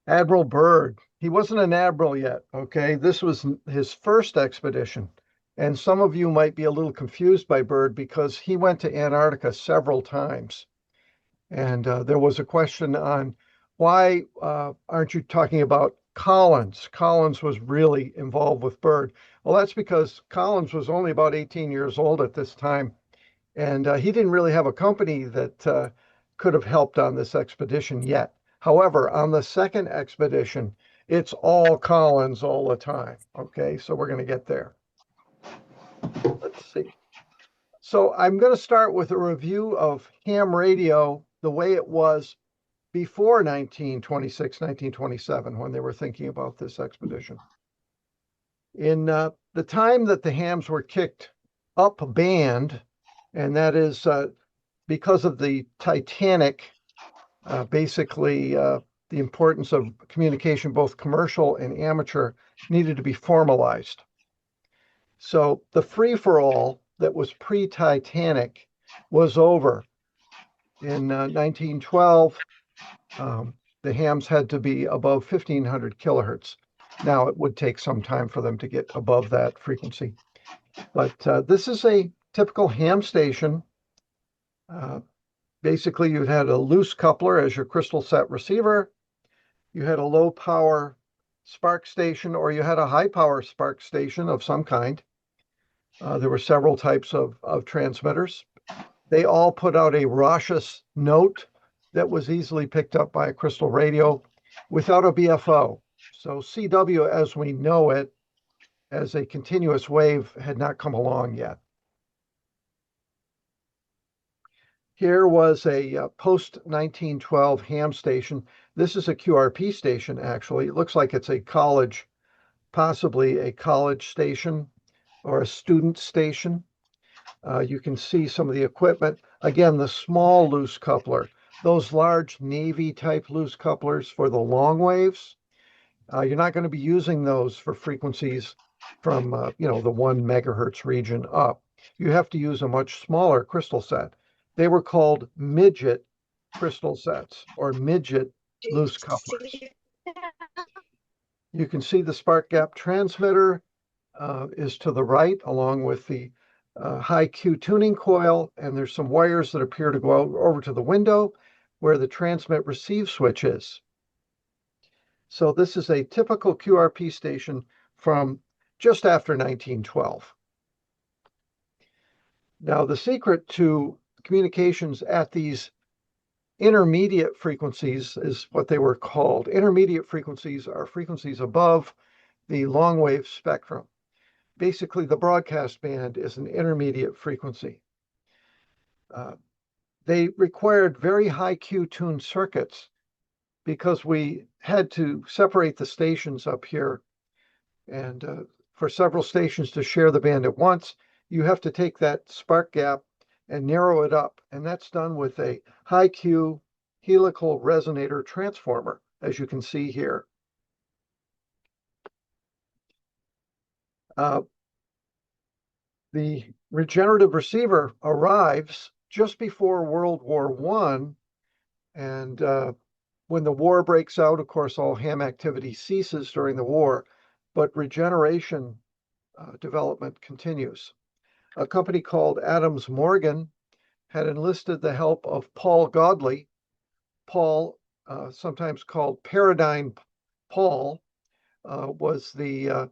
Admiral Byrd. He wasn't an admiral yet, okay? This was his first expedition. And some of you might be a little confused by Byrd because he went to Antarctica several times. And there was a question on why aren't you talking about Collins? Collins was really involved with Byrd. Well, that's because Collins was only about 18 years old at this time. And he didn't really have a company that could have helped on this expedition yet. However, on the second expedition, it's all Collins all the time. Okay, so we're going to get there. Let's see. So I'm going to start with a review of ham radio the way it was before 1926, 1927, when they were thinking about this expedition. In the time that the hams were kicked up band, and that is because of the Titanic, basically the importance of communication, both commercial and amateur, needed to be formalized. So the free-for-all that was pre-Titanic was over. In 1912, the hams had to be above 1500 kilohertz. Now, it would take some time for them to get above that frequency. But this is a typical ham station. Basically, you had a loose coupler as your crystal set receiver. You had a low power spark station, or you had a high power spark station of some kind. There were several types of transmitters. They all put out a raucous note that was easily picked up by a crystal radio without a BFO. So CW as we know it, as a continuous wave, had not come along yet. Here was a post-1912 ham station. This is a QRP station, actually. It looks like it's a college, possibly a college station or a student station. You can see some of the equipment. Again, the small loose coupler, those large Navy type loose couplers for the long waves. You're not going to be using those for frequencies from the 1 megahertz region up. You have to use a much smaller crystal set. They were called midget crystal sets or midget loose couplers. You can see the spark gap transmitter is to the right, along with the high Q tuning coil, and there's some wires that appear to go over to the window where the transmit receive switch is. So this is a typical QRP station from just after 1912. Now, the secret to communications at these intermediate frequencies is what they were called. Intermediate frequencies are frequencies above the long wave spectrum. Basically, the broadcast band is an intermediate frequency. They required very high Q-tuned circuits because we had to separate the stations up here. And for several stations to share the band at once, you have to take that spark gap and narrow it up. And that's done with a high Q helical resonator transformer, as you can see here. The regenerative receiver arrives just before World War I, and when the war breaks out, of course, all ham activity ceases during the war, but regeneration development continues. A company called Adams Morgan had enlisted the help of Paul Godley. Paul, sometimes called Paradigm Paul, was the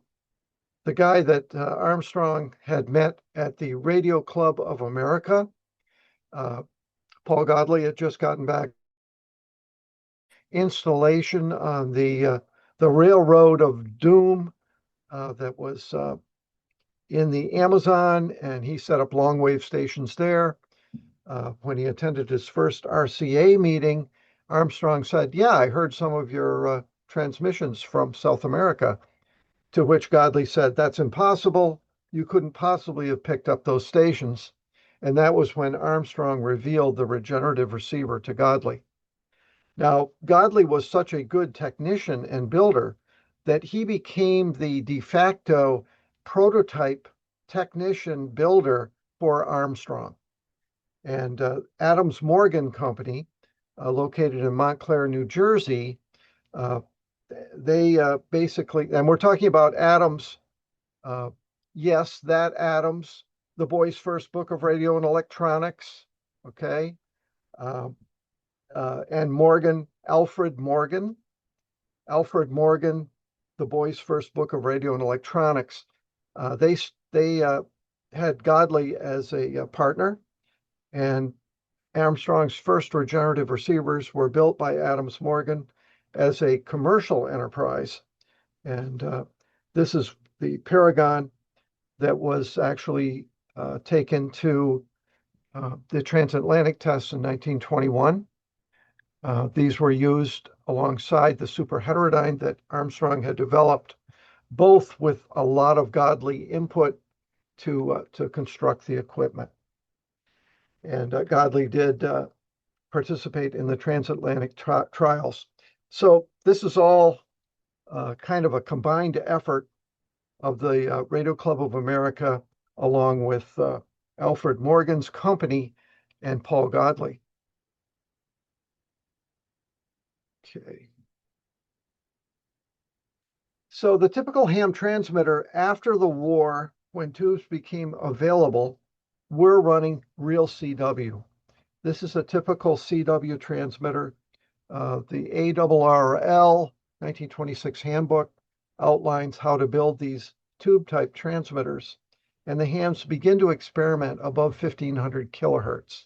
guy that Armstrong had met at the Radio Club of America. Paul Godley had just gotten back installation on the Railroad of Doom that was in the Amazon, and he set up long wave stations there. When he attended his first RCA meeting, Armstrong said, "Yeah, I heard some of your transmissions from South America." To which Godley said, "That's impossible. You couldn't possibly have picked up those stations." And that was when Armstrong revealed the regenerative receiver to Godley. Now, Godley was such a good technician and builder that he became the de facto prototype technician builder for Armstrong. And Adams Morgan Company, located in Montclair, New Jersey, they basically, and we're talking about Adams. Yes, that Adams, the boy's first book of radio and electronics. Okay. Uh, and Morgan, Alfred Morgan, the boy's first book of radio and electronics. They had Godley as a partner, and Armstrong's first regenerative receivers were built by Adams Morgan as a commercial enterprise. And this is the Paragon that was actually taken to the transatlantic tests in 1921. These were used alongside the superheterodyne that Armstrong had developed, both with a lot of Godley input to construct the equipment. And Godley did participate in the transatlantic trials. So this is all kind of a combined effort of the Radio Club of America, along with Alfred Morgan's company and Paul Godley. Okay. So the typical ham transmitter after the war, when tubes became available, were running real CW. This is a typical CW transmitter. The ARRL 1926 handbook outlines how to build these tube-type transmitters, and the hams begin to experiment above 1500 kilohertz.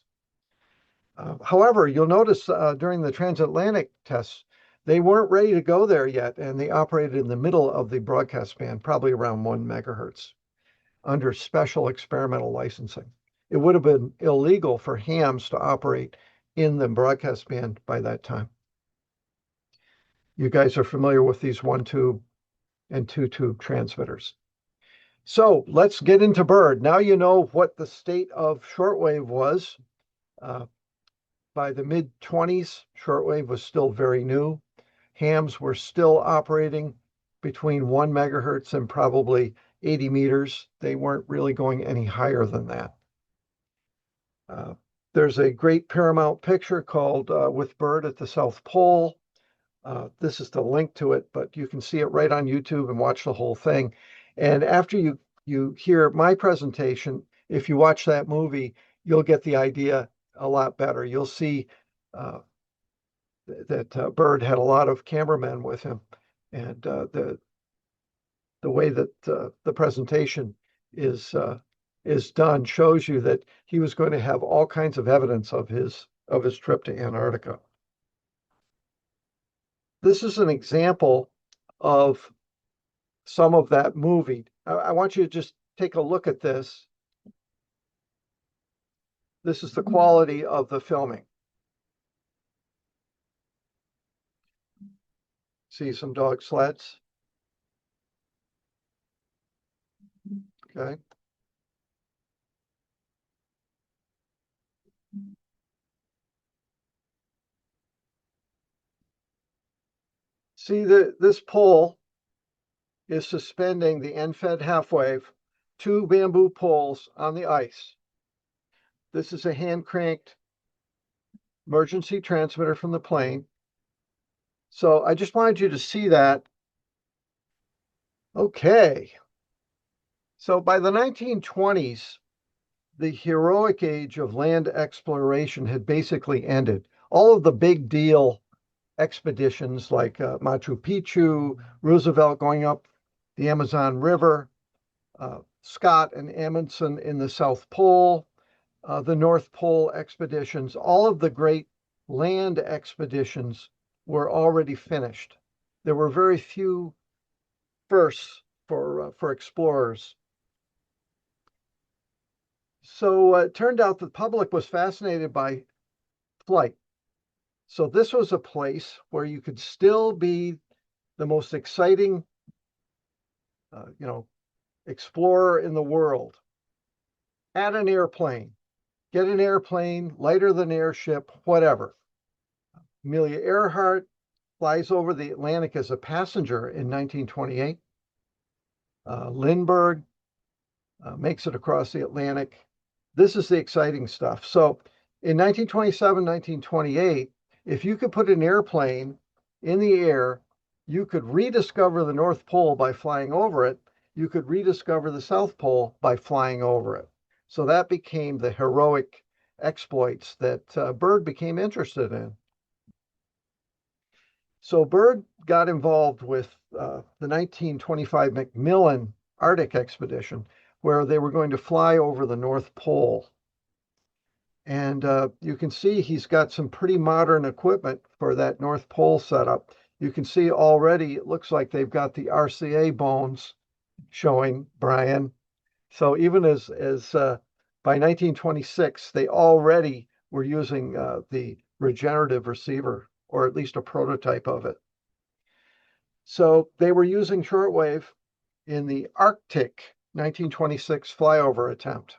However, you'll notice during the transatlantic tests, they weren't ready to go there yet, and they operated in the middle of the broadcast band, probably around 1 megahertz, under special experimental licensing. It would have been illegal for hams to operate in the broadcast band by that time. You guys are familiar with these 1-tube and 2-tube transmitters. So let's get into Byrd. Now you know what the state of shortwave was. By the mid-20s, shortwave was still very new. Hams were still operating between 1 megahertz and probably 80 meters. They weren't really going any higher than that. There's a great Paramount picture called With Byrd at the South Pole. This is the link to it, but you can see it right on YouTube and watch the whole thing. And after you hear my presentation, if you watch that movie, you'll get the idea a lot better. You'll see that Byrd had a lot of cameramen with him, and the way that the presentation is done shows you that he was going to have all kinds of evidence of his trip to Antarctica. This is an example of some of that movie. I want you to just take a look at this. This is the quality of the filming. See some dog sleds? Okay. See, this pole is suspending the end-fed half-wave, 2 bamboo poles on the ice. This is a hand-cranked emergency transmitter from the plane. So I just wanted you to see that. Okay. So by the 1920s, the heroic age of land exploration had basically ended. All of the big deal expeditions like Machu Picchu, Roosevelt going up the Amazon River, Scott and Amundsen in the South Pole, the North Pole expeditions, all of the great land expeditions were already finished. There were very few firsts for explorers. So it turned out the public was fascinated by flight. So this was a place where you could still be the most exciting, explorer in the world at an airplane. Get an airplane, lighter than airship, whatever. Amelia Earhart flies over the Atlantic as a passenger in 1928. Lindbergh makes it across the Atlantic. This is the exciting stuff. So in 1927, 1928, if you could put an airplane in the air, you could rediscover the North Pole by flying over it. You could rediscover the South Pole by flying over it. So that became the heroic exploits that Byrd became interested in. So Byrd got involved with the 1925 Macmillan Arctic expedition, where they were going to fly over the North Pole. And you can see he's got some pretty modern equipment for that North Pole setup. You can see already it looks like they've got the RCA bones showing, Brian. So even as by 1926, they already were using the regenerative receiver, or at least a prototype of it. So they were using shortwave in the Arctic 1926 flyover attempt.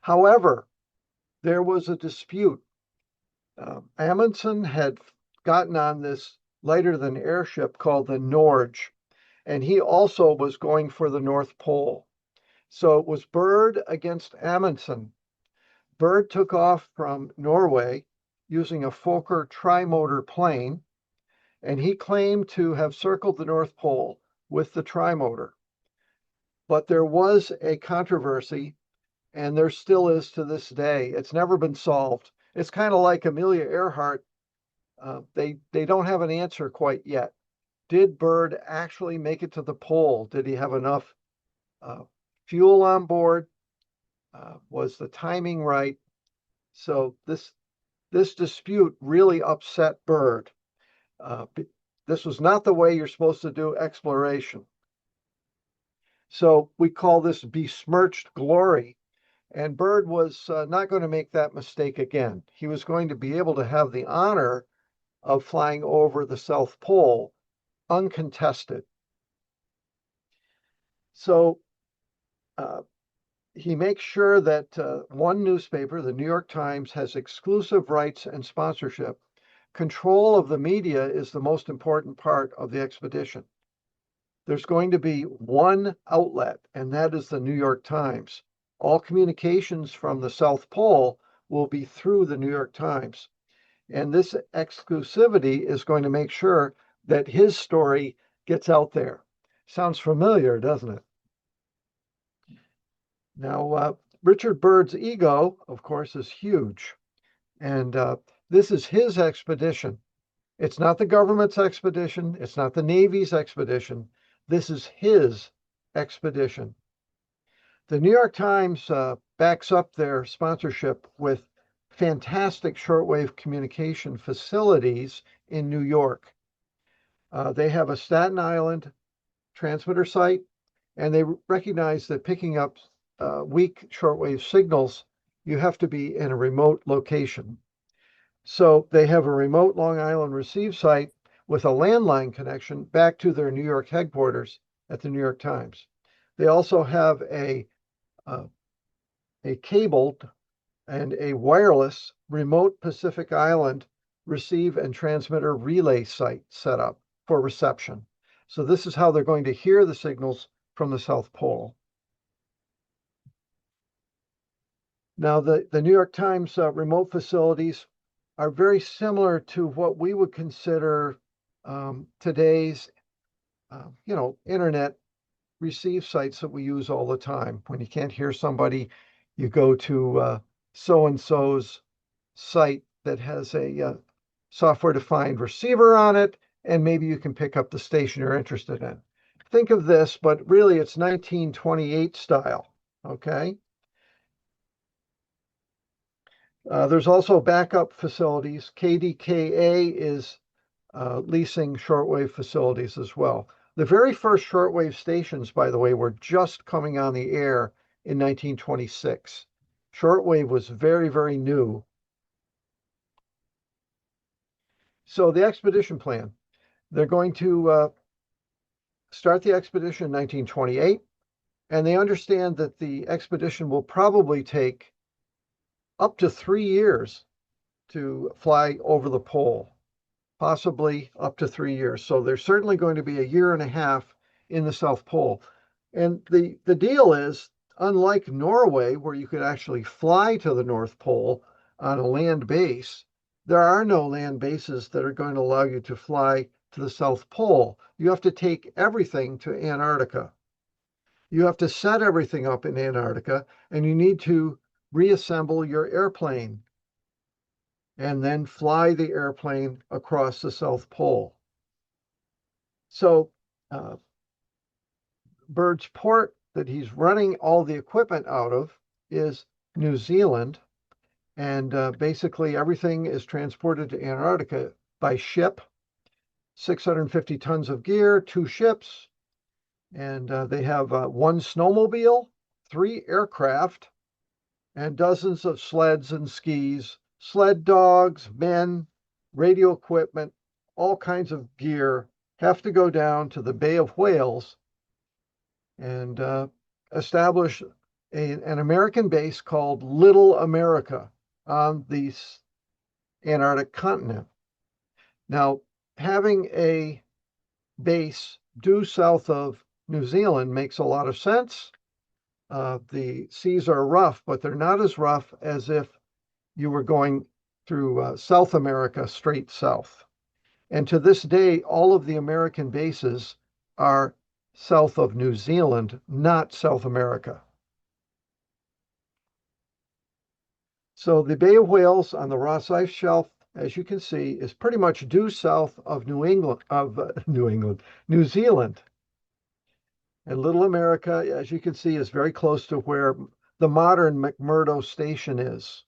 However, there was a dispute. Amundsen had gotten on this lighter than airship called the Norge, and he also was going for the North Pole. So it was Byrd against Amundsen. Byrd took off from Norway using a Fokker trimotor plane, and he claimed to have circled the North Pole with the trimotor. But there was a controversy, and there still is to this day. It's never been solved. It's kind of like Amelia Earhart. They don't have an answer quite yet. Did Byrd actually make it to the pole? Did he have enough fuel on board? Was the timing right? So this dispute really upset Byrd. This was not the way you're supposed to do exploration. So we call this besmirched glory. And Byrd was not going to make that mistake again. He was going to be able to have the honor of flying over the South Pole uncontested. So he makes sure that one newspaper, the New York Times, has exclusive rights and sponsorship. Control of the media is the most important part of the expedition. There's going to be one outlet, and that is the New York Times. All communications from the South Pole will be through the New York Times. And this exclusivity is going to make sure that his story gets out there. Sounds familiar, doesn't it? Now, Richard Byrd's ego, of course, is huge. And this is his expedition. It's not the government's expedition. It's not the Navy's expedition. This is his expedition. The New York Times backs up their sponsorship with fantastic shortwave communication facilities in New York. They have a Staten Island transmitter site, and they recognize that picking up weak shortwave signals, you have to be in a remote location. So they have a remote Long Island receive site with a landline connection back to their New York headquarters at the New York Times. They also have a cabled and a wireless remote Pacific Island receive and transmitter relay site set up for reception. So this is how they're going to hear the signals from the South Pole. Now, the New York Times remote facilities are very similar to what we would consider today's, internet receive sites that we use all the time. When you can't hear somebody, you go to so-and-so's site that has a software-defined receiver on it, and maybe you can pick up the station you're interested in. Think of this, but really it's 1928 style, okay? There's also backup facilities. KDKA is leasing shortwave facilities as well. The very first shortwave stations, by the way, were just coming on the air in 1926. Shortwave was very, very new. So the expedition plan, they're going to start the expedition in 1928, and they understand that the expedition will probably take up to 3 years to fly over the pole, possibly up to 3 years. So there's certainly going to be a year and a half in the South Pole. And the deal is, unlike Norway, where you could actually fly to the North Pole on a land base, there are no land bases that are going to allow you to fly to the South Pole, you have to take everything to Antarctica. You have to set everything up in Antarctica, and you need to reassemble your airplane and then fly the airplane across the South Pole. So Byrd's port that he's running all the equipment out of is New Zealand. And basically everything is transported to Antarctica by ship, 650 tons of gear, 2 ships, and they have 1 snowmobile, 3 aircraft, and dozens of sleds and skis, sled dogs, men, radio equipment, all kinds of gear have to go down to the Bay of Whales and establish an American base called Little America on the Antarctic continent. Now, having a base due south of New Zealand makes a lot of sense. The seas are rough, but they're not as rough as if you were going through South America straight south. And to this day, all of the American bases are south of New Zealand, not South America. So the Bay of Whales on the Ross Ice Shelf, as you can see, is pretty much due south of New Zealand. And Little America, as you can see, is very close to where the modern McMurdo Station is.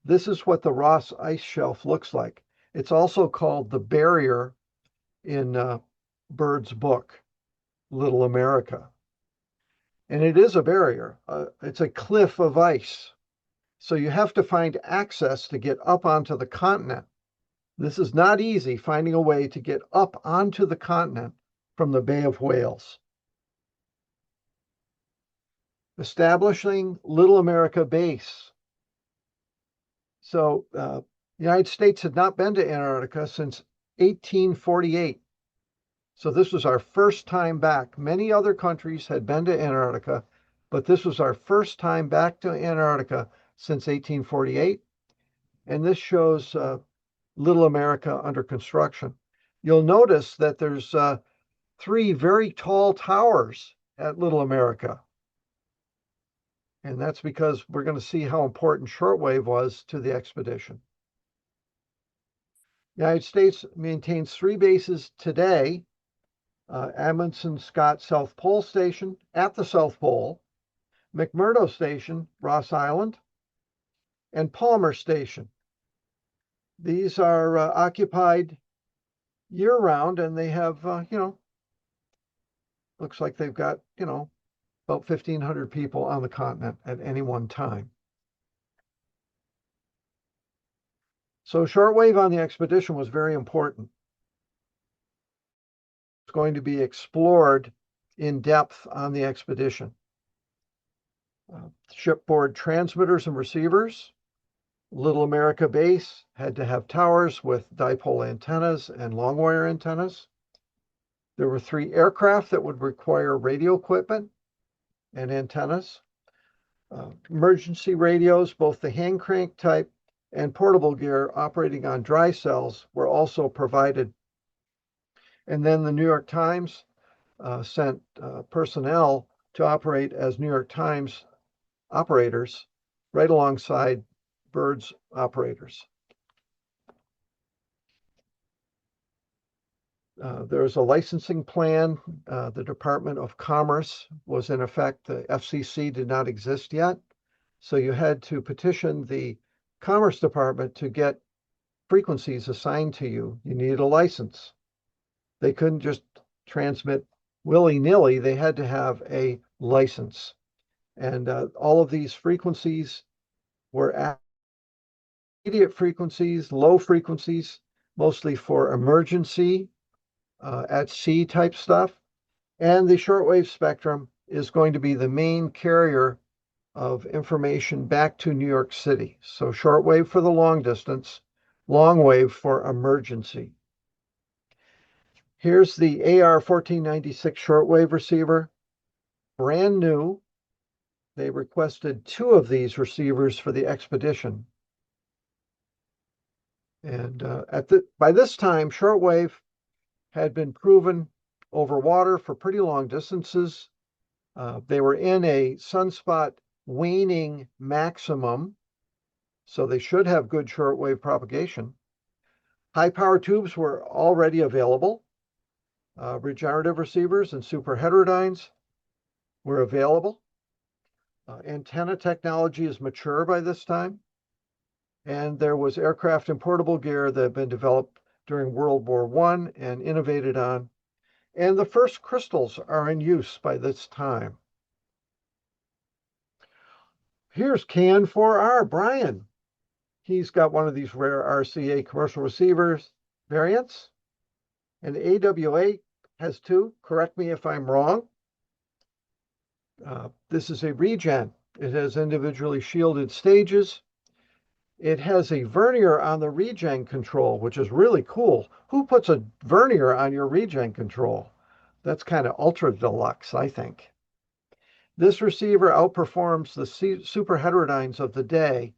This is what the Ross Ice Shelf looks like. It's also called the barrier in Byrd's book, Little America. And it is a barrier. It's a cliff of ice. So you have to find access to get up onto the continent. This is not easy, finding a way to get up onto the continent from the Bay of Whales. Establishing Little America Base. So the United States had not been to Antarctica since 1848. So this was our first time back. Many other countries had been to Antarctica, but this was our first time back to Antarctica since 1848. And this shows Little America under construction. You'll notice that there's 3 very tall towers at Little America. And that's because we're going to see how important shortwave was to the expedition. The United States maintains 3 bases today. Amundsen Scott South Pole Station at the South Pole, McMurdo Station, Ross Island, and Palmer Station. These are occupied year-round, and they have, looks like they've got, about 1,500 people on the continent at any one time. So shortwave on the expedition was very important. It's going to be explored in depth on the expedition. Shipboard transmitters and receivers. Little America Base had to have towers with dipole antennas and long wire antennas. There were 3 aircraft that would require radio equipment and antennas. Emergency radios, both the hand crank type and portable gear operating on dry cells, were also provided. And then the New York Times sent personnel to operate as New York Times operators right alongside Byrd's operators. There's a licensing plan. The Department of Commerce was in effect. The FCC did not exist yet. So you had to petition the Commerce Department to get frequencies assigned to you. You needed a license. They couldn't just transmit willy-nilly. They had to have a license. And all of these frequencies were immediate frequencies, low frequencies, mostly for emergency at sea type stuff. And the shortwave spectrum is going to be the main carrier of information back to New York City. So shortwave for the long distance, long wave for emergency. Here's the AR-1496 shortwave receiver, brand new. They requested 2 of these receivers for the expedition. And by this time, shortwave had been proven over water for pretty long distances. They were in a sunspot waning maximum, so they should have good shortwave propagation. High power tubes were already available. Regenerative receivers and superheterodynes were available. Antenna technology is mature by this time. And there was aircraft and portable gear that had been developed during World War I and innovated on. And the first crystals are in use by this time. Here's KN4R, Brian. He's got one of these rare RCA commercial receivers variants. And AWA has two. Correct me if I'm wrong. This is a regen. It has individually shielded stages. It has a vernier on the regen control, which is really cool. Who puts a vernier on your regen control? That's kind of ultra deluxe, I think. This receiver outperforms the superheterodynes of the day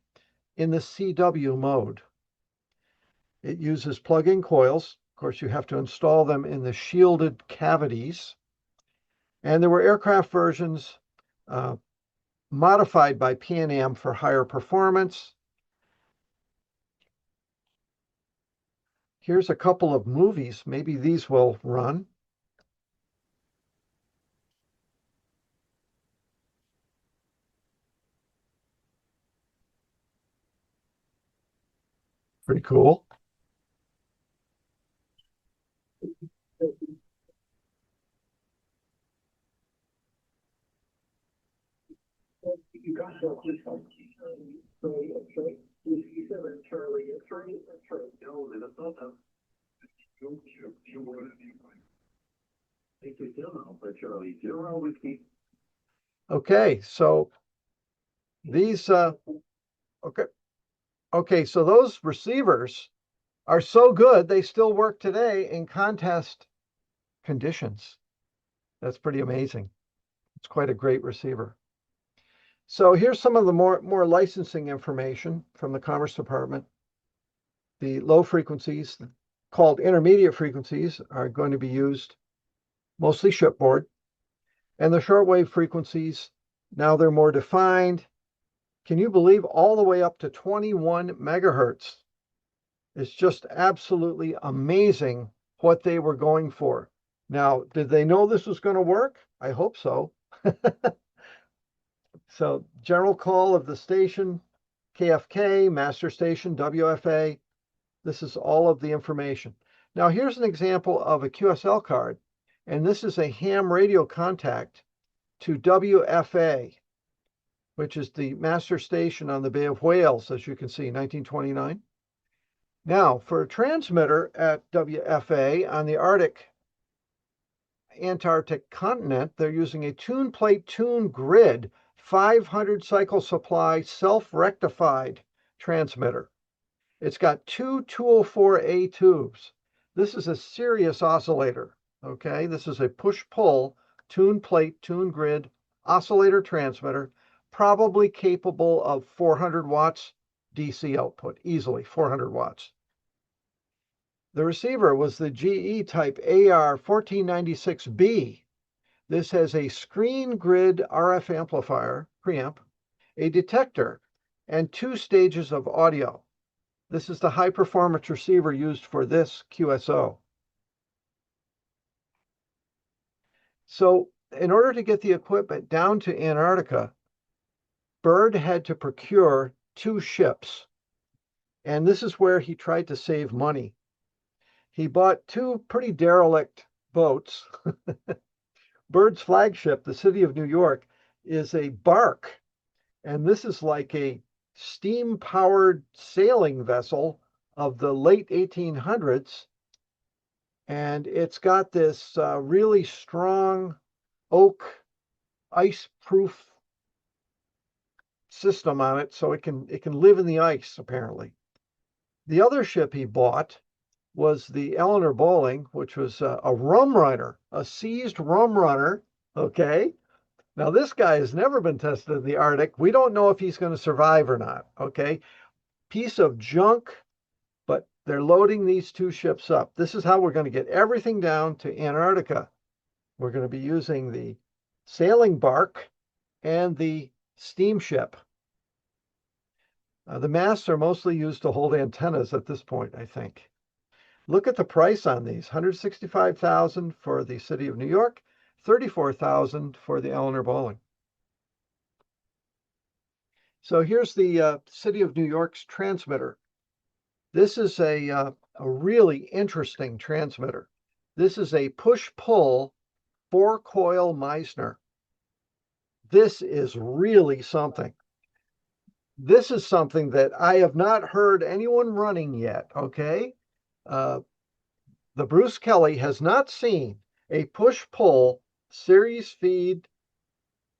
in the CW mode. It uses plug-in coils. Of course, you have to install them in the shielded cavities. And there were aircraft versions modified by P&M for higher performance. Here's a couple of movies. Maybe these will run. Pretty cool. Okay, so these okay, so those receivers are so good they still work today in contest conditions. That's pretty amazing. It's quite a great receiver. So here's some of the more licensing information from the Commerce Department. The low frequencies, called intermediate frequencies, are going to be used mostly shipboard. And the shortwave frequencies, now they're more defined. Can you believe all the way up to 21 megahertz? It's just absolutely amazing what they were going for. Now, did they know this was going to work? I hope so. So, general call of the station, KFK, master station, WFA. This is all of the information. Now, here's an example of a QSL card, and this is a ham radio contact to WFA, which is the master station on the Bay of Whales, as you can see, 1929. Now, for a transmitter at WFA on the Antarctic continent, they're using a tune plate tune grid 500 cycle supply self-rectified transmitter. It's got two 204A tubes. This is a serious oscillator, okay? This is a push-pull tune plate tune grid oscillator transmitter, probably capable of 400 watts DC output, easily 400 watts. The receiver was the GE type AR1496B. This has a screen grid RF amplifier, preamp, a detector, and 2 stages of audio. This is the high performance receiver used for this QSO. So in order to get the equipment down to Antarctica, Byrd had to procure 2 ships. And this is where he tried to save money. He bought 2 pretty derelict boats. Byrd's flagship, the City of New York, is a bark. And this is like a steam-powered sailing vessel of the late 1800s. And it's got this really strong oak ice-proof system on it, so it can live in the ice, apparently. The other ship he bought was the Eleanor Bowling, which was a rum runner, a seized rum runner, okay? Now, this guy has never been tested in the Arctic. We don't know if he's going to survive or not, okay? Piece of junk, but They're loading these two ships up. This is how we're going to get everything down to Antarctica. We're going to be using the sailing bark and the steamship. The masts are mostly used to hold antennas at this point, I think. Look at the price on these, $165,000 for the City of New York, $34,000 for the Eleanor Bolling. So here's the City of New York's transmitter. This is a really interesting transmitter. This is a push-pull 4-coil Meissner. This is really something. This is something that I have not heard anyone running yet, okay? The Bruce Kelly has not seen a push-pull series feed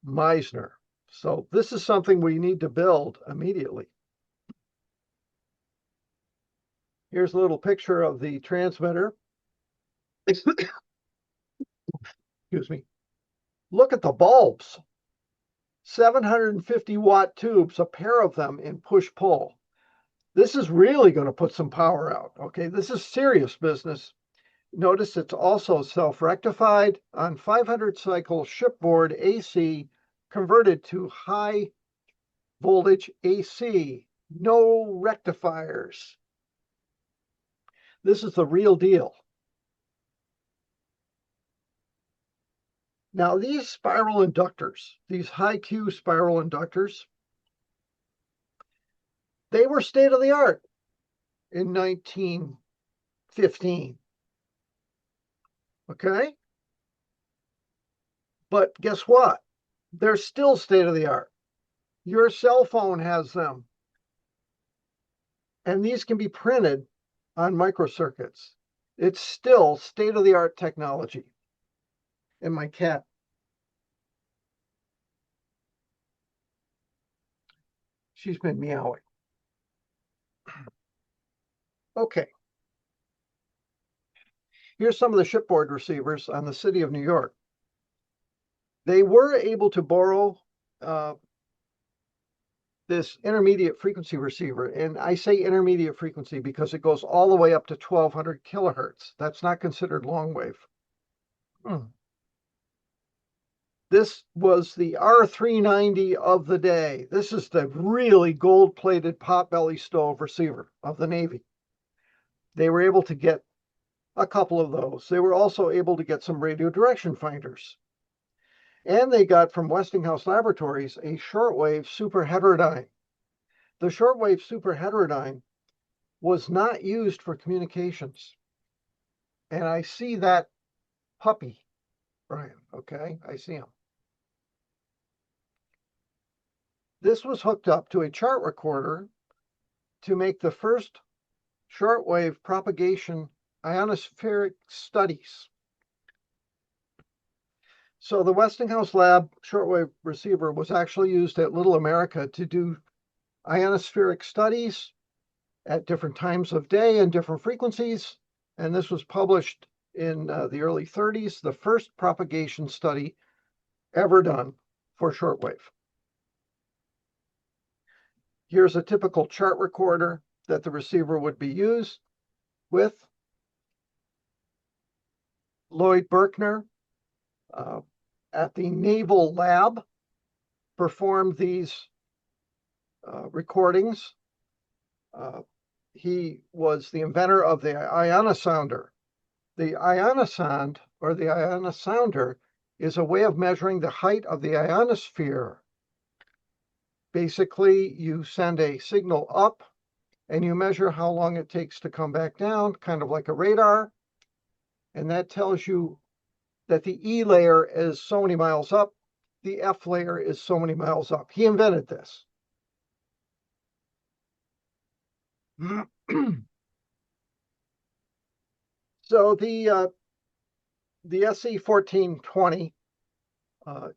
Meissner. So this is something we need to build immediately. Here's a little picture of the transmitter. Excuse me. Look at the bulbs. 750-watt tubes, a pair of them in push-pull. This is really going to put some power out, okay? This is serious business. Notice it's also self-rectified on 500-cycle shipboard AC converted to high voltage AC. No rectifiers. This is the real deal. Now, these spiral inductors, these high Q spiral inductors, they were state of the art in 1915. Okay? But guess what? They're still state of the art. Your cell phone has them. And these can be printed on microcircuits. It's still state of the art technology. And my cat. She's been meowing. Okay. Here's some of the shipboard receivers on the City of New York. They were able to borrow this intermediate frequency receiver. And I say intermediate frequency because it goes all the way up to 1200 kilohertz. That's not considered long wave. This was the R390 of the day. This is the really gold-plated potbelly stove receiver of the Navy. They were able to get a couple of those. They were also able to get some radio direction finders. And they got from Westinghouse Laboratories a shortwave superheterodyne. The shortwave superheterodyne was not used for communications. And I see that puppy, Brian, okay? I see him. This was hooked up to a chart recorder to make the first shortwave propagation ionospheric studies. So the Westinghouse Lab shortwave receiver was actually used at Little America to do ionospheric studies at different times of day and different frequencies. And this was published in the early 30s, the first propagation study ever done for shortwave. Here's a typical chart recorder that the receiver would be used with. Lloyd Berkner at the Naval Lab performed these recordings. He was the inventor of the ionosounder. The ionosound, or the ionosounder, is a way of measuring the height of the ionosphere. Basically, you send a signal up and you measure how long it takes to come back down, kind of like a radar. And that tells you that the E layer is so many miles up, the F layer is so many miles up. He invented this. So the SC1420,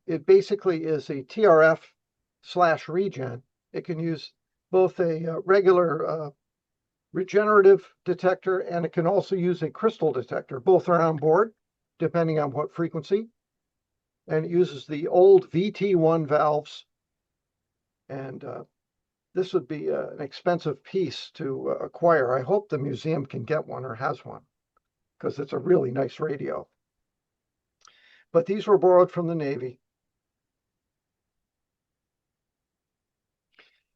it basically is a TRF/regen. It can use both a regular regenerative detector, and it can also use a crystal detector. Both are on board, depending on what frequency. And it uses the old VT1 valves. And this would be an expensive piece to acquire. I hope the museum can get one or has one, because it's a really nice radio. But these were borrowed from the Navy.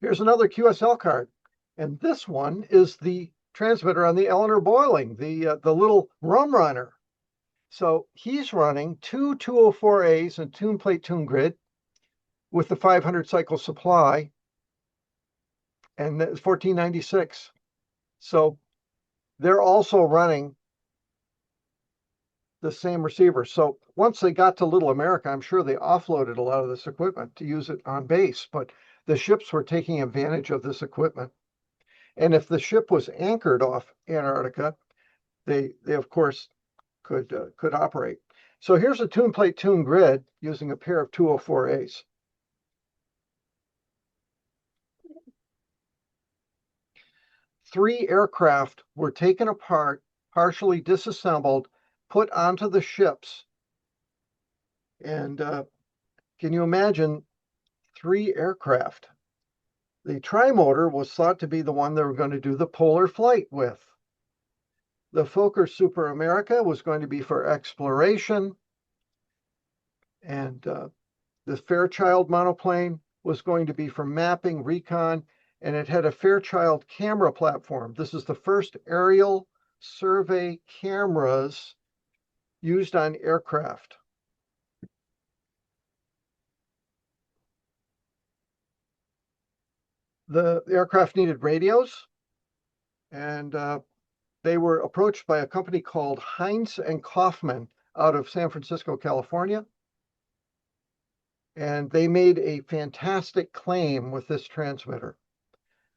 Here's another QSL card. And this one is the transmitter on the Eleanor Boiling, the little rum runner. So he's running two 204As and tune plate tune grid with the 500 cycle supply, and that's 1496. So they're also running the same receiver. So once they got to Little America, I'm sure they offloaded a lot of this equipment to use it on base, but the ships were taking advantage of this equipment. And if the ship was anchored off Antarctica, they of course could operate. So here's a tune plate tune grid using a pair of 204As. Three aircraft were taken apart, partially disassembled, put onto the ships. And can you imagine 3 aircraft? The trimotor was thought to be the one they were going to do the polar flight with. The Fokker Super America was going to be for exploration. And the Fairchild monoplane was going to be for mapping, recon, and it had a Fairchild camera platform. This is the first aerial survey cameras used on aircraft. The aircraft needed radios, and they were approached by a company called Heinz and Kaufman out of San Francisco, California. And they made a fantastic claim with this transmitter.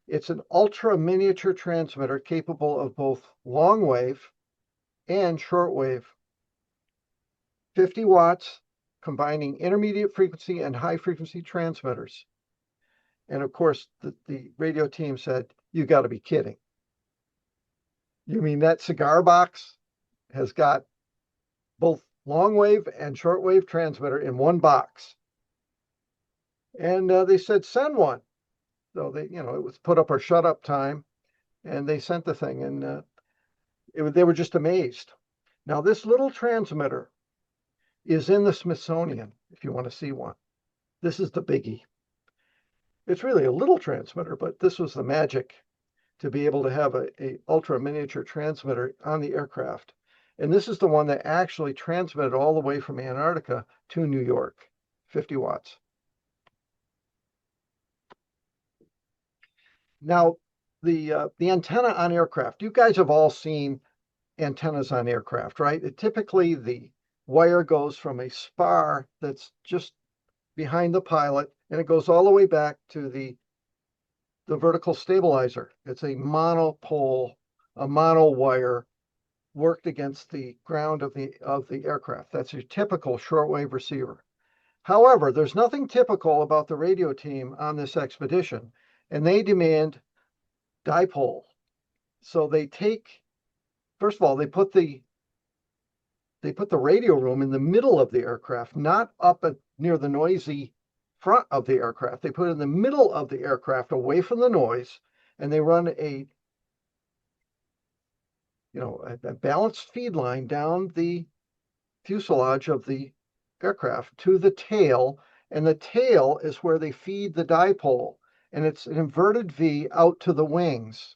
It's an ultra miniature transmitter capable of both long wave and shortwave. 50 watts, combining intermediate frequency and high frequency transmitters. And of course, the radio team said, "You got to be kidding. You mean that cigar box has got both long wave and shortwave transmitter in one box?" And they said, "Send one." So they, it was put up or shut up time, and they sent the thing, and they were just amazed. Now, this little transmitter is in the Smithsonian, if you want to see one. This is the biggie. It's really a little transmitter, but this was the magic, to be able to have a ultra miniature transmitter on the aircraft. And this is the one that actually transmitted all the way from Antarctica to New York, 50 watts. Now, the antenna on aircraft, you guys have all seen antennas on aircraft, right? Typically, the wire goes from a spar that's just behind the pilot, and it goes all the way back to the vertical stabilizer. It's a monopole, a mono wire worked against the ground of the aircraft. That's your typical shortwave receiver. However, there's nothing typical about the radio team on this expedition, and they demand dipole. So they take, first of all, they put the radio room in the middle of the aircraft, not up near the noisy front of the aircraft. They put it in the middle of the aircraft, away from the noise, and they run a balanced feed line down the fuselage of the aircraft to the tail, and the tail is where they feed the dipole, and it's an inverted V out to the wings.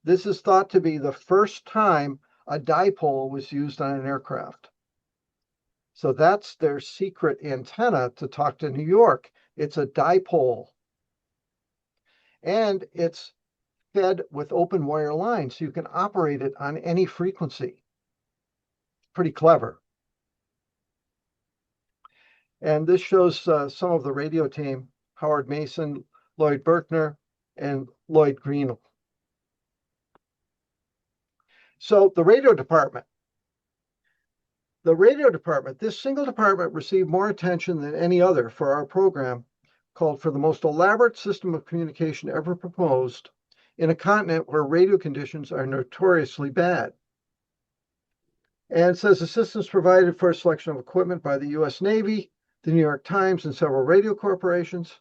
This is thought to be the first time a dipole was used on an aircraft. So that's their secret antenna to talk to New York. It's a dipole. And it's fed with open wire lines, so you can operate it on any frequency. Pretty clever. And this shows some of the radio team: Howard Mason, Lloyd Berkner, and Lloyd Greenell. So the radio department. This single department received more attention than any other for our program, called for the most elaborate system of communication ever proposed in a continent where radio conditions are notoriously bad. And it says assistance provided for a selection of equipment by the U.S. Navy, the New York Times, and several radio corporations.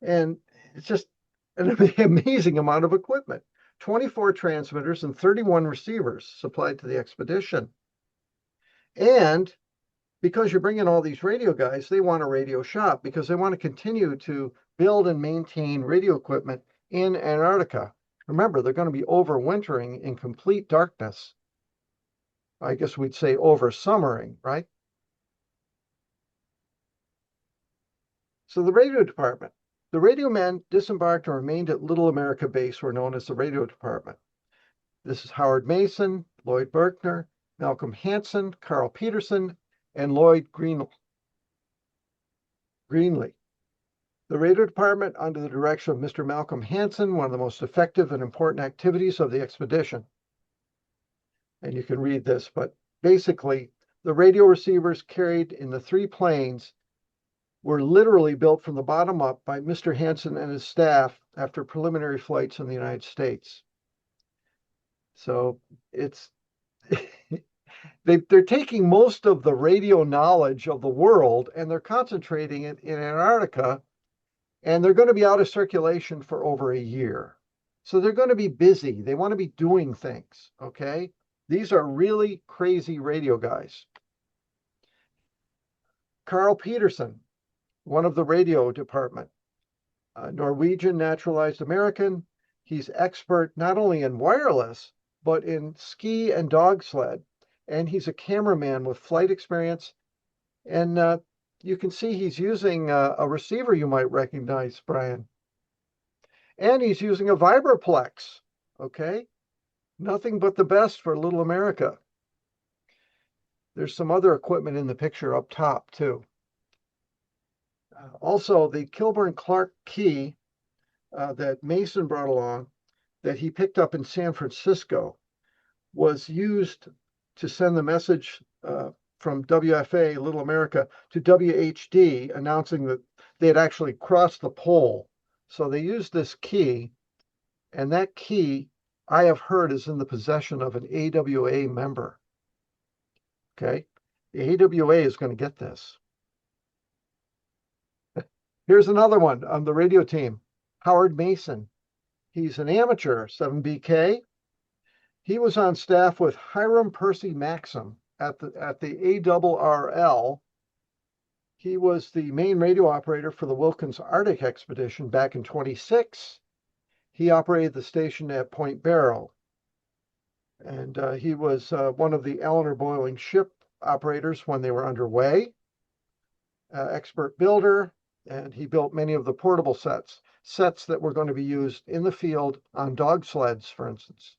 And it's just an amazing amount of equipment. 24 transmitters and 31 receivers supplied to the expedition. And because you're bringing all these radio guys, they want a radio shop because they want to continue to build and maintain radio equipment in Antarctica. Remember, they're going to be overwintering in complete darkness. I guess we'd say oversummering, right? So the radio department. The radio men disembarked and remained at Little America Base, were known as the radio department. This is Howard Mason, Lloyd Berkner, Malcolm Hansen, Carl Peterson, and Lloyd Greenley. The radio department, under the direction of Mr. Malcolm Hansen, one of the most effective and important activities of the expedition. And you can read this, but basically, the radio receivers carried in the 3 planes were literally built from the bottom up by Mr. Hansen and his staff after preliminary flights in the United States. So it's they're taking most of the radio knowledge of the world and they're concentrating it in Antarctica, and they're going to be out of circulation for over a year. So they're going to be busy. They want to be doing things, okay? These are really crazy radio guys. Carl Peterson, one of the radio department, Norwegian naturalized American. He's expert not only in wireless, but in ski and dog sled. And he's a cameraman with flight experience. And you can see he's using a receiver you might recognize, Brian. And he's using a Vibraplex, okay? Nothing but the best for Little America. There's some other equipment in the picture up top, too. Also, the Kilburn-Clark key that Mason brought along, that he picked up in San Francisco, was used to send the message from WFA, Little America, to WHD, announcing that they had actually crossed the pole. So they used this key, and that key, I have heard, is in the possession of an AWA member. Okay? The AWA is going to get this. Here's another one on the radio team, Howard Mason. He's an amateur, 7BK. He was on staff with Hiram Percy Maxim at the ARRL. He was the main radio operator for the Wilkins Arctic expedition back in 26. He operated the station at Point Barrow. And he was one of the Eleanor Boiling ship operators when they were underway. Expert builder, and he built many of the portable sets that were going to be used in the field on dog sleds, for instance.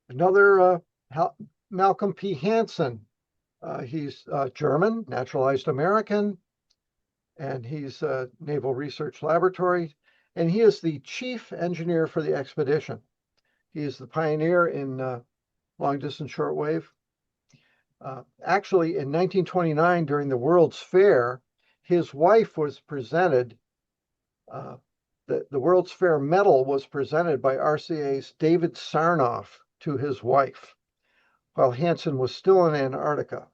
Another Malcolm P. Hansen. He's German, naturalized American, and he's Naval Research Laboratory, and he is the chief engineer for the expedition. He is the pioneer in long-distance shortwave. Actually, in 1929, during the World's Fair, his wife was presented, the World's Fair medal was presented by RCA's David Sarnoff to his wife, while Hansen was still in Antarctica.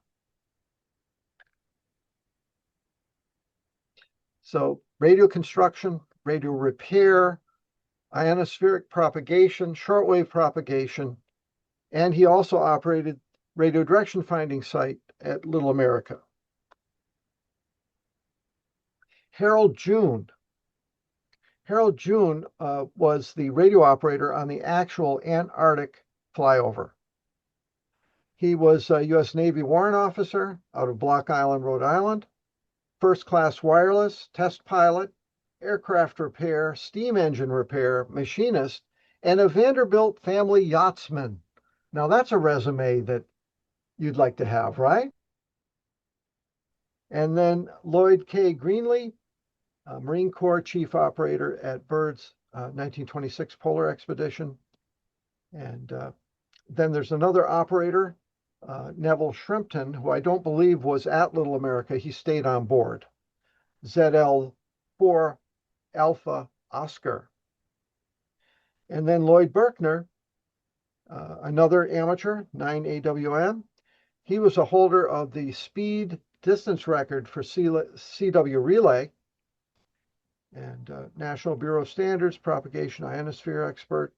So radio construction, radio repair, ionospheric propagation, shortwave propagation, and he also operated radio direction finding site at Little America. Harold June. Harold June was the radio operator on the actual Antarctic flyover. He was a U.S. Navy warrant officer out of Block Island, Rhode Island, first-class wireless, test pilot, aircraft repair, steam engine repair, machinist, and a Vanderbilt family yachtsman. Now that's a resume that you'd like to have, right? And then Lloyd K. Greenley, Marine Corps chief operator at Byrd's 1926 polar expedition. And then there's another operator, Neville Shrimpton, who I don't believe was at Little America. He stayed on board. ZL4 Alpha Oscar. And then Lloyd Berkner, another amateur, 9 AWM. He was a holder of the speed distance record for CW relay, and National Bureau of Standards propagation ionosphere expert.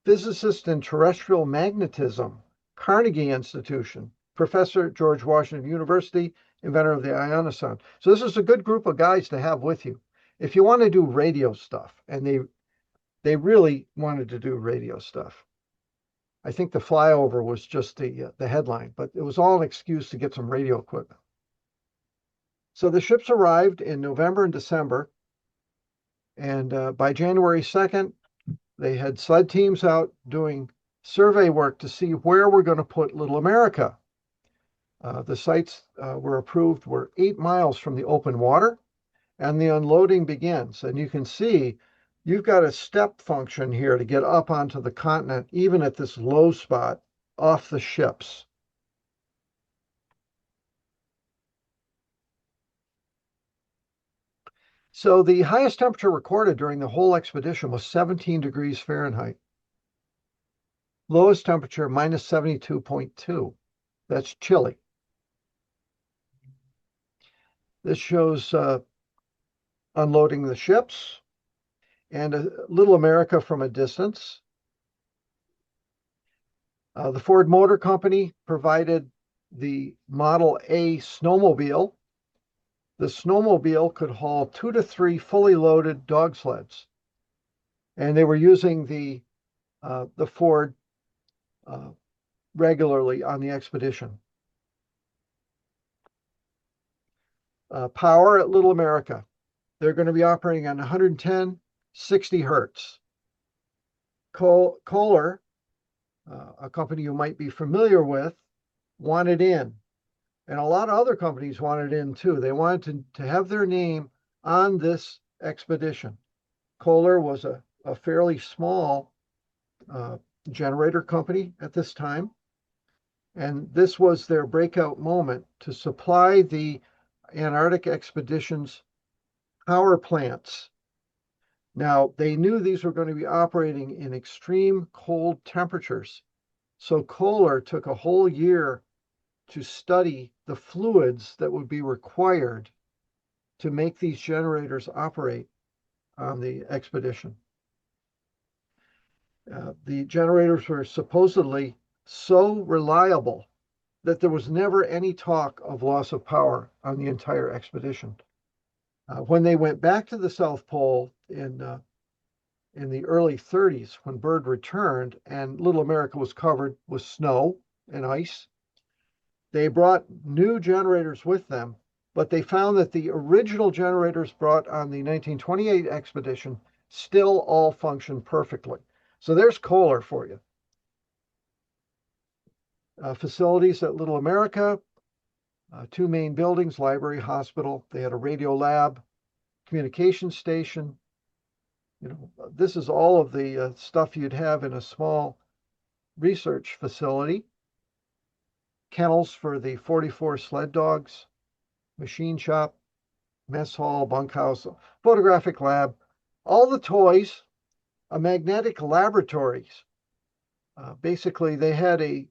Physicist in terrestrial magnetism, Carnegie Institution, Professor, George Washington University, inventor of the ionosound. So this is a good group of guys to have with you. If you want to do radio stuff, and they really wanted to do radio stuff. I think the flyover was just the headline, but it was all an excuse to get some radio equipment. So the ships arrived in November and December, and by January 2nd, they had sled teams out doing survey work to see where we're going to put Little America. The sites were approved were 8 miles from the open water, and the unloading begins. And you can see you've got a step function here to get up onto the continent, even at this low spot off the ships. So the highest temperature recorded during the whole expedition was 17 degrees Fahrenheit. Lowest temperature, minus 72.2. That's chilly. This shows unloading the ships and Little America from a distance. The Ford Motor Company provided the Model A snowmobile. The snowmobile could haul 2 to 3 fully loaded dog sleds. And they were using the Ford regularly on the expedition. Power at Little America. They're going to be operating on 110, 60 hertz. Kohler, a company you might be familiar with, wanted in. And a lot of other companies wanted in too. They wanted to have their name on this expedition. Kohler was a fairly small generator company at this time. And this was their breakout moment to supply the Antarctic expedition's power plants. Now, they knew these were going to be operating in extreme cold temperatures. So Kohler took a whole year to study the fluids that would be required to make these generators operate on the expedition. The generators were supposedly so reliable that there was never any talk of loss of power on the entire expedition. When they went back to the South Pole in the early 30s, when Byrd returned and Little America was covered with snow and ice, they brought new generators with them, but they found that the original generators brought on the 1928 expedition still all functioned perfectly. So there's Kohler for you. Facilities at Little America, 2 main buildings, library, hospital. They had a radio lab, communication station. You know, this is all of the stuff you'd have in a small research facility. Kennels for the 44 sled dogs, machine shop, mess hall, bunkhouse, photographic lab, all the toys, a magnetic laboratories. Basically, they had a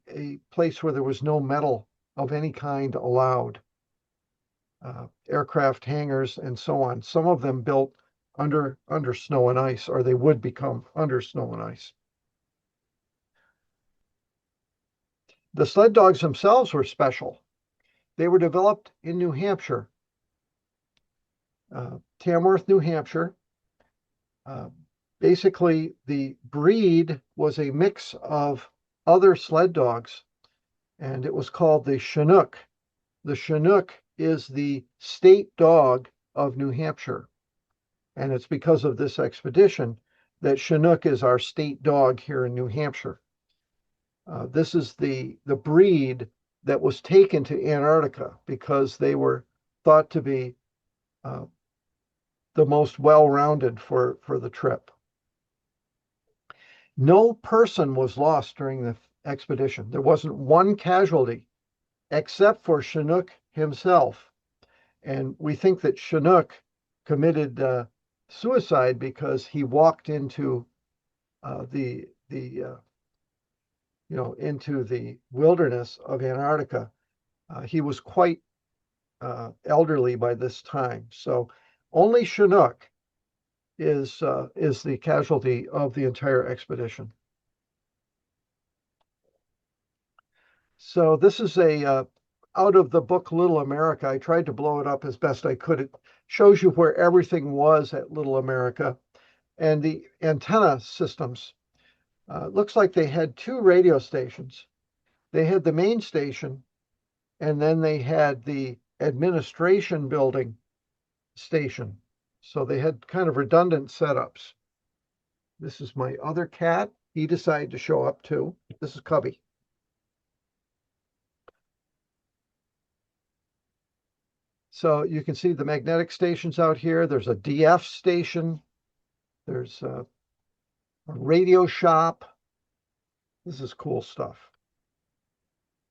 place where there was no metal of any kind allowed. Aircraft hangars and so on. Some of them built under snow and ice, or they would become under snow and ice. The sled dogs themselves were special. They were developed in New Hampshire, Tamworth, New Hampshire. Basically, the breed was a mix of other sled dogs, and it was called the Chinook. The Chinook is the state dog of New Hampshire, and it's because of this expedition that Chinook is our state dog here in New Hampshire. This is the breed that was taken to Antarctica because they were thought to be the most well-rounded for the trip. No person was lost during the expedition. There wasn't one casualty except for Chinook himself. And we think that Chinook committed suicide because he walked into the into the wilderness of Antarctica. He was quite elderly by this time. So only Chinook is the casualty of the entire expedition. So this is a out of the book Little America. I tried to blow it up as best I could. It shows you where everything was at Little America. And the antenna systems, looks like they had two radio stations. They had the main station, and then they had the administration building station. So they had kind of redundant setups. This is my other cat. He decided to show up too. This is Cubby. So you can see the magnetic stations out here. There's a DF station. There's a radio shop. This is cool stuff.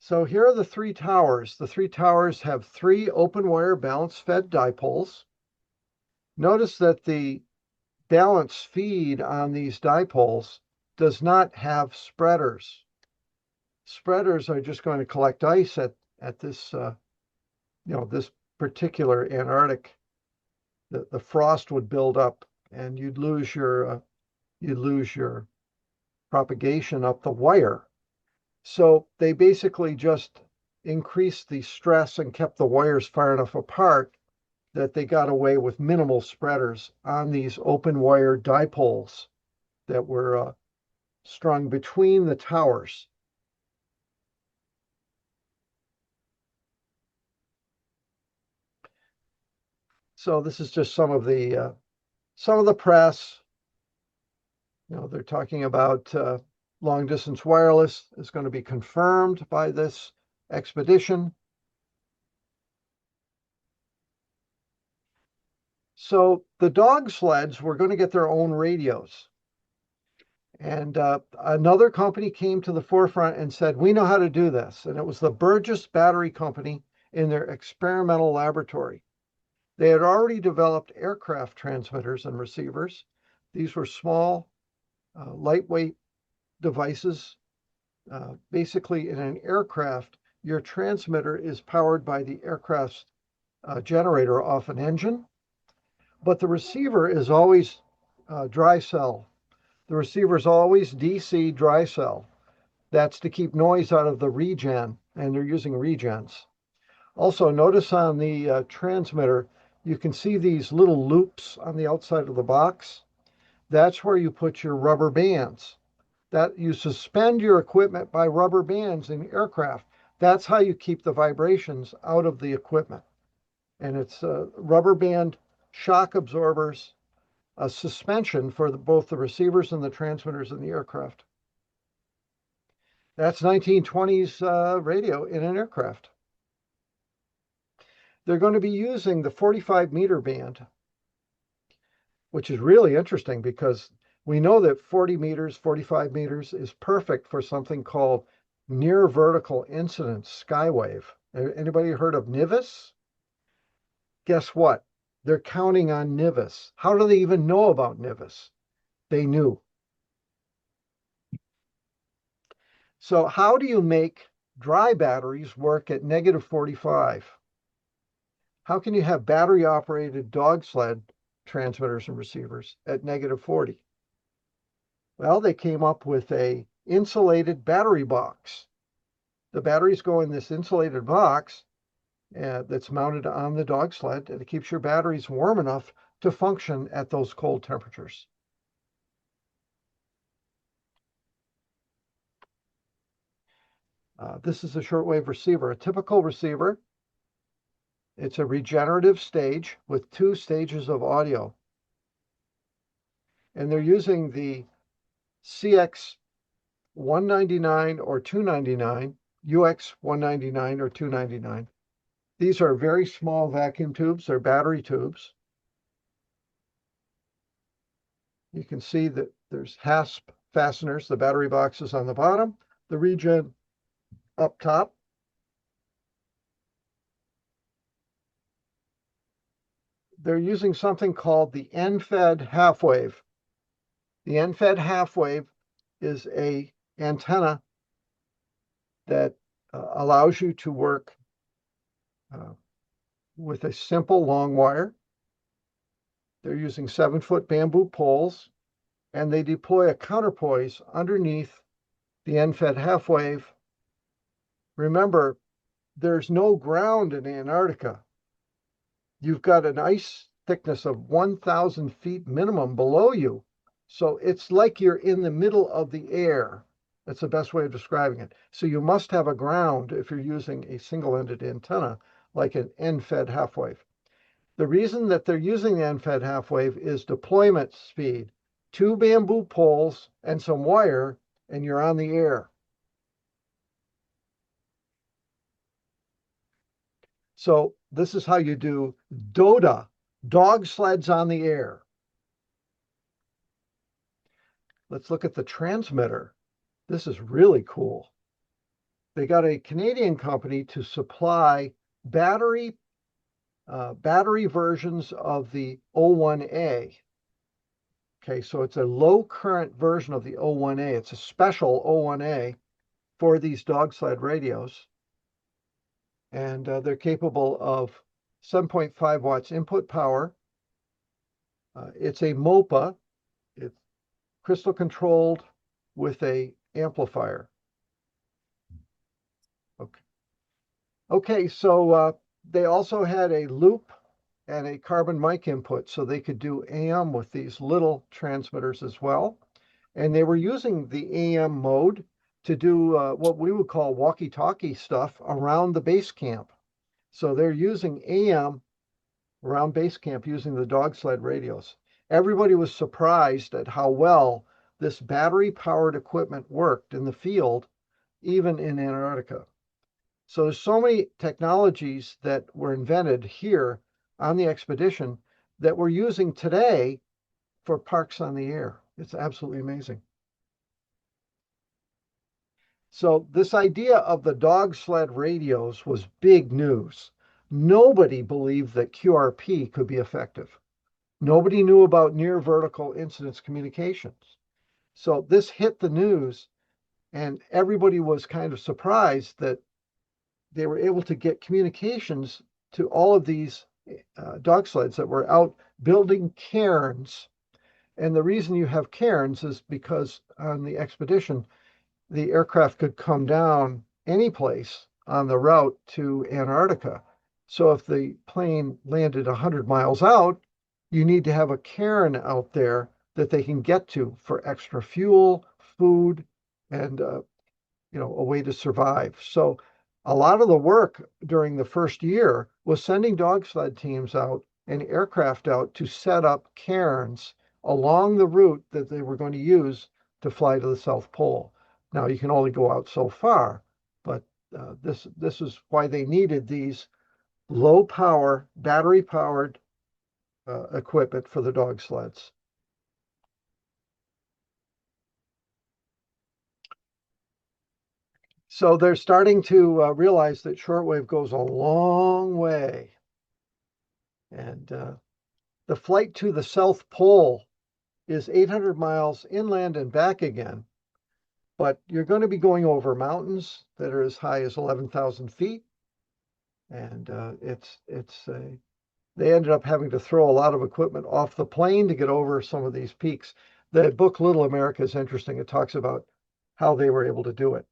So here are the three towers. The three towers have three open wire balance fed dipoles. Notice that the balance feed on these dipoles does not have spreaders. Spreaders are just going to collect ice at this, this particular Antarctic. The frost would build up, and you'd lose your propagation up the wire. So they basically just increased the stress and kept the wires far enough apart that they got away with minimal spreaders on these open wire dipoles that were strung between the towers. So this is just some of the press. They're talking about long distance wireless is going to be confirmed by this expedition. So the dog sleds were going to get their own radios. And another company came to the forefront and said, we know how to do this. And it was the Burgess Battery Company in their experimental laboratory. They had already developed aircraft transmitters and receivers. These were small, lightweight devices. Basically, in an aircraft, your transmitter is powered by the aircraft's generator off an engine. But the receiver is always dry cell. The receiver is always DC dry cell. That's to keep noise out of the regen, and they're using regens. Also, notice on the transmitter, you can see these little loops on the outside of the box. That's where you put your rubber bands. That you suspend your equipment by rubber bands in aircraft. That's how you keep the vibrations out of the equipment. And it's rubber band shock absorbers, a suspension for both the receivers and the transmitters in the aircraft. That's 1920s radio in an aircraft. They're going to be using the 45-meter band, which is really interesting because we know that 40 meters, 45 meters is perfect for something called near vertical incidence skywave. Anybody heard of NIVIS? Guess what? They're counting on NIVIS. How do they even know about NIVIS? They knew. So how do you make dry batteries work at -45? How can you have battery-operated dog sled transmitters and receivers at -40? Well, they came up with a insulated battery box. The batteries go in this insulated box that's mounted on the dog sled, and it keeps your batteries warm enough to function at those cold temperatures. This is a shortwave receiver, a typical receiver. It's a regenerative stage with 2 stages of audio. And they're using the CX 199 or 299, UX 199 or 299. These are very small vacuum tubes. They're battery tubes. You can see that there's hasp fasteners, the battery boxes on the bottom, the regen up top. They're using something called the end-fed half-wave. The end-fed half-wave is a antenna that allows you to work with a simple long wire. They're using 7-foot bamboo poles, and they deploy a counterpoise underneath the end-fed half wave. Remember, there's no ground in Antarctica. You've got an ice thickness of 1,000 feet minimum below you. So it's like you're in the middle of the air. That's the best way of describing it. So you must have a ground if you're using a single-ended antenna, like an end-fed half wave. The reason that they're using the end-fed half wave is deployment speed. 2 bamboo poles and some wire, and you're on the air. So this is how you do DOTA, dog sleds on the air. Let's look at the transmitter. This is really cool. They got a Canadian company to supply battery versions of the O1A. Okay, so it's a low current version of the O1A. It's a special O1A for these dog sled radios. And they're capable of 7.5 watts input power. It's a MOPA. It's crystal controlled with a amplifier. Okay, so they also had a loop and a carbon mic input, so they could do AM with these little transmitters as well. And they were using the AM mode to do what we would call walkie-talkie stuff around the base camp. So they're using AM around base camp using the dog sled radios. Everybody was surprised at how well this battery-powered equipment worked in the field, even in Antarctica. So there's so many technologies that were invented here on the expedition that we're using today for parks on the air. It's absolutely amazing. So this idea of the dog sled radios was big news. Nobody believed that QRP could be effective. Nobody knew about near vertical incidence communications. So this hit the news, and everybody was kind of surprised that they were able to get communications to all of these dog sleds that were out building cairns. And the reason you have cairns is because on the expedition, the aircraft could come down any place on the route to Antarctica. So if the plane landed 100 miles out, you need to have a cairn out there that they can get to for extra fuel, food, and a way to survive. So a lot of the work during the first year was sending dog sled teams out and aircraft out to set up cairns along the route that they were going to use to fly to the South Pole. Now you can only go out so far, but this is why they needed these low power, battery powered equipment for the dog sleds. So they're starting to realize that shortwave goes a long way. And the flight to the South Pole is 800 miles inland and back again. But you're going to be going over mountains that are as high as 11,000 feet. And they ended up having to throw a lot of equipment off the plane to get over some of these peaks. The book Little America is interesting. It talks about how they were able to do it.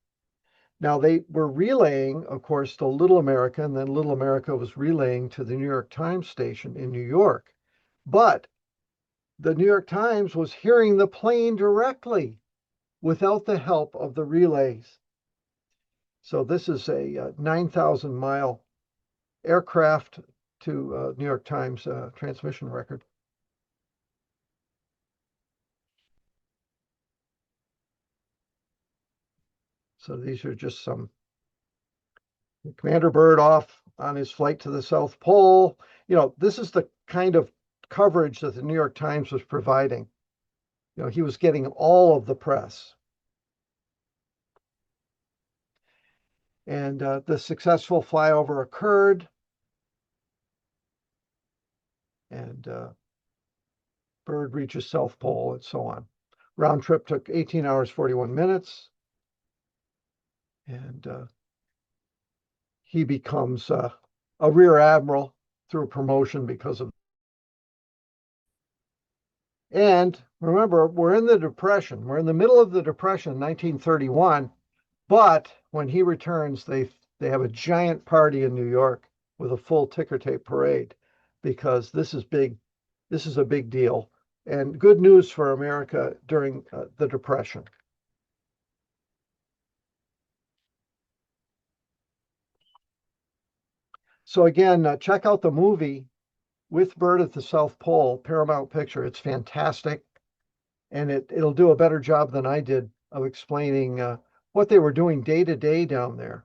Now, they were relaying, of course, to Little America, and then Little America was relaying to the New York Times station in New York. But the New York Times was hearing the plane directly without the help of the relays. So this is a 9,000-mile aircraft to New York Times transmission record. So these are just some Commander Byrd off on his flight to the South Pole. This is the kind of coverage that the New York Times was providing. He was getting all of the press. And the successful flyover occurred. And Byrd reaches South Pole and so on. Round trip took 18 hours, 41 minutes. And he becomes a rear admiral through promotion because of. And remember, we're in the Depression. We're in the middle of the Depression, 1931. But when he returns, they have a giant party in New York with a full ticker tape parade because this is big. This is a big deal and good news for America during the Depression. So again, check out the movie With Byrd at the South Pole, Paramount Picture. It's fantastic, and it'll do a better job than I did of explaining what they were doing day to day down there.